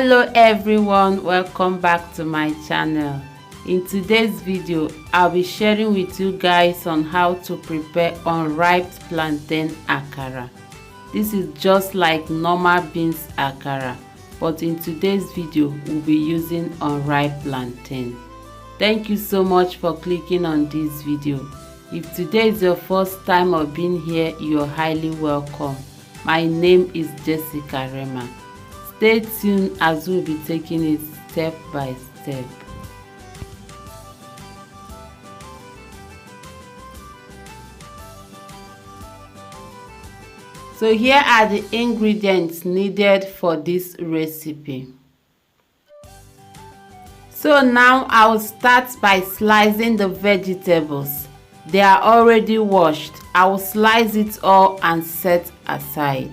Hello everyone, welcome back to my channel. In today's video I'll be sharing with you guys on how to prepare unripe plantain akara. This is just like normal beans akara, but in today's video we'll be using unripe plantain. Thank you so much for clicking on this video. If today is your first time of being here, you're highly welcome. My name is Jessica Rema. Stay tuned as we'll be taking it step by step. So here are the ingredients needed for this recipe. So now I'll start by slicing the vegetables. They are already washed. I will slice it all and set aside.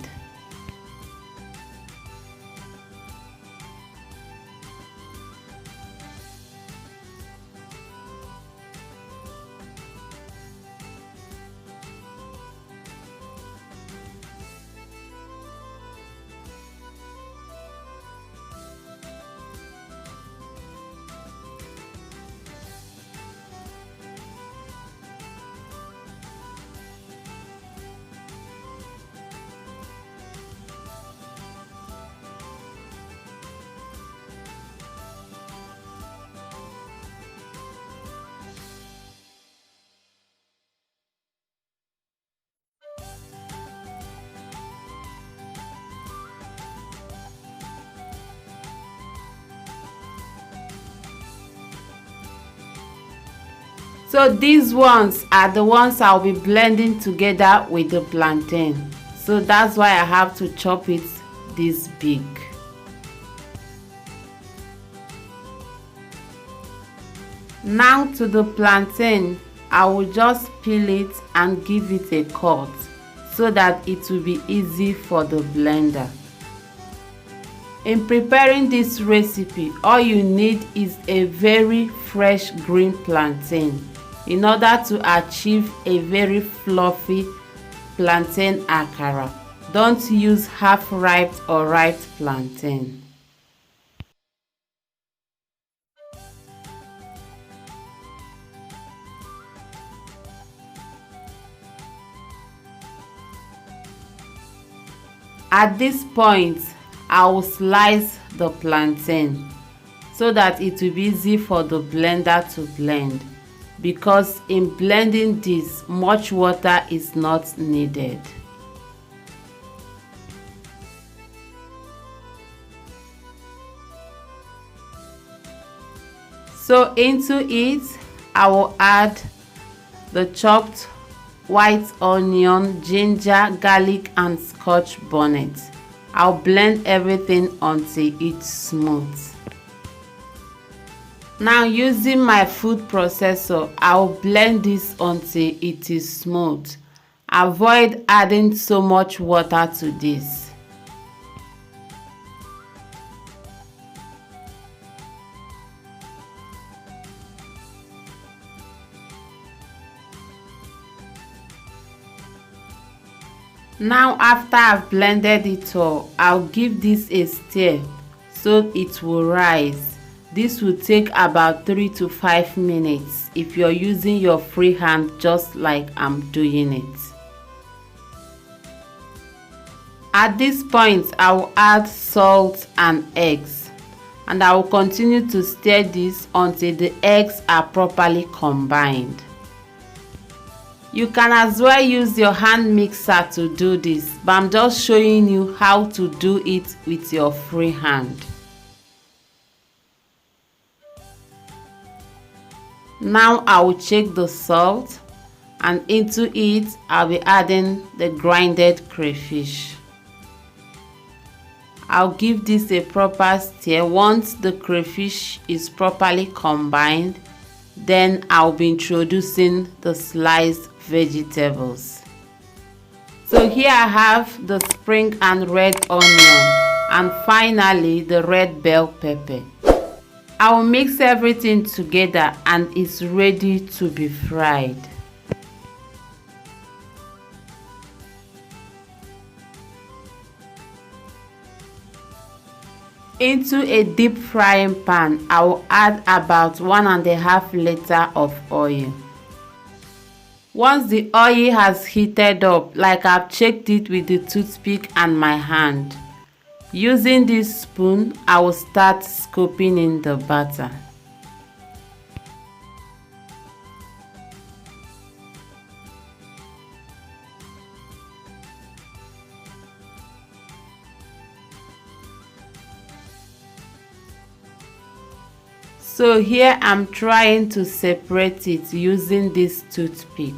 So these ones are the ones I'll be blending together with the plantain. So that's why I have to chop it this big. Now to the plantain, I will just peel it and give it a cut so that it will be easy for the blender. In preparing this recipe, all you need is a very fresh green plantain in order to achieve a very fluffy plantain akara. Don't use half-ripe or ripe plantain. At this point, I will slice the plantain so that it will be easy for the blender to blend, because in blending this, much water is not needed. So into it, I will add the chopped white onion, ginger, garlic and scotch bonnet. I'll blend everything until it's smooth. Now using my food processor, I'll blend this until it is smooth. Avoid adding so much water to this. Now after I've blended it all, I'll give this a stir so it will rise. This will take about 3 to 5 minutes if you're using your free hand, just like I'm doing it. At this point, I will add salt and eggs, and I will continue to stir this until the eggs are properly combined. You can as well use your hand mixer to do this, but I'm just showing you how to do it with your free hand. Now I will check the salt, and into it I'll be adding the grinded crayfish. I'll give this a proper stir. Once the crayfish is properly combined, then I'll be introducing the sliced vegetables. So here I have the spring and red onion, and finally the red bell pepper. I will mix everything together and it's ready to be fried. Into a deep frying pan, I will add about 1.5 liters of oil. Once the oil has heated up, like I've checked it with the toothpick and my hand, using this spoon, I will start scooping in the batter. So here I'm trying to separate it using this toothpick.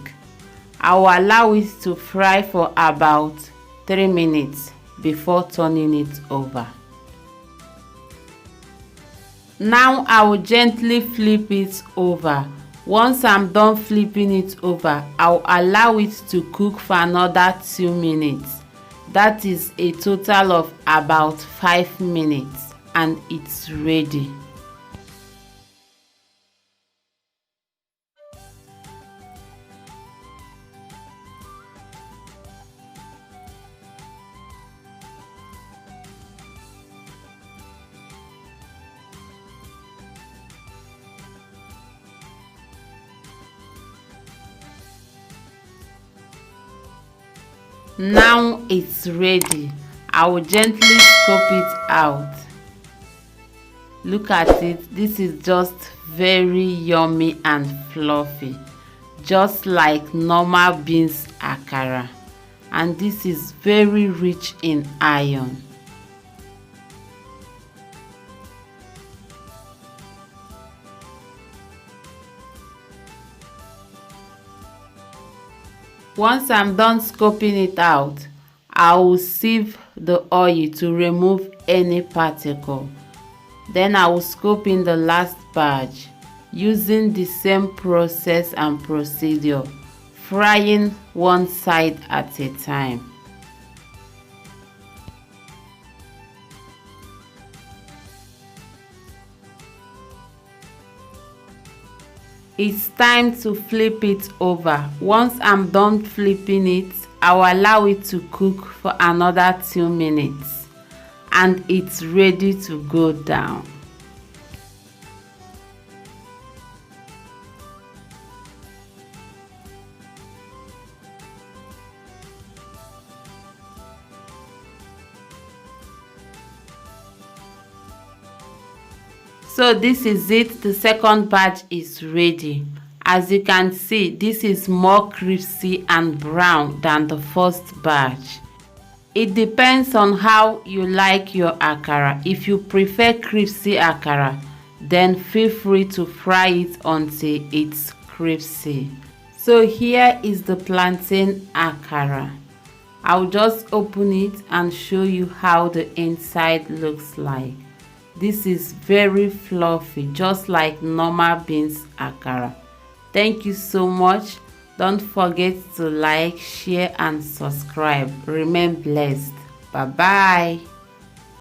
I will allow it to fry for about 3 minutes before turning it over. Now I will gently flip it over. Once I'm done flipping it over, I'll allow it to cook for another 2 minutes. That is a total of about 5 minutes, and it's ready. Now it's ready. I will gently scoop it out. Look at it. This is just very yummy and fluffy, just like normal beans akara, and this is very rich in iron. Once I'm done scooping it out, I will sieve the oil to remove any particle. Then I will scoop in the last batch using the same process and procedure, frying one side at a time. It's time to flip it over. Once I'm done flipping it, I'll allow it to cook for another 2 minutes, and it's ready to go down. So this is it. The second batch is ready. As you can see, this is more crispy and brown than the first batch. It depends on how you like your akara. If you prefer crispy akara, then feel free to fry it until it's crispy. So here is the plantain akara. I'll just open it and show you how the inside looks like. This is very fluffy, just like normal beans akara. Thank you so much. Don't forget to like, share and subscribe. Remain blessed. Bye bye.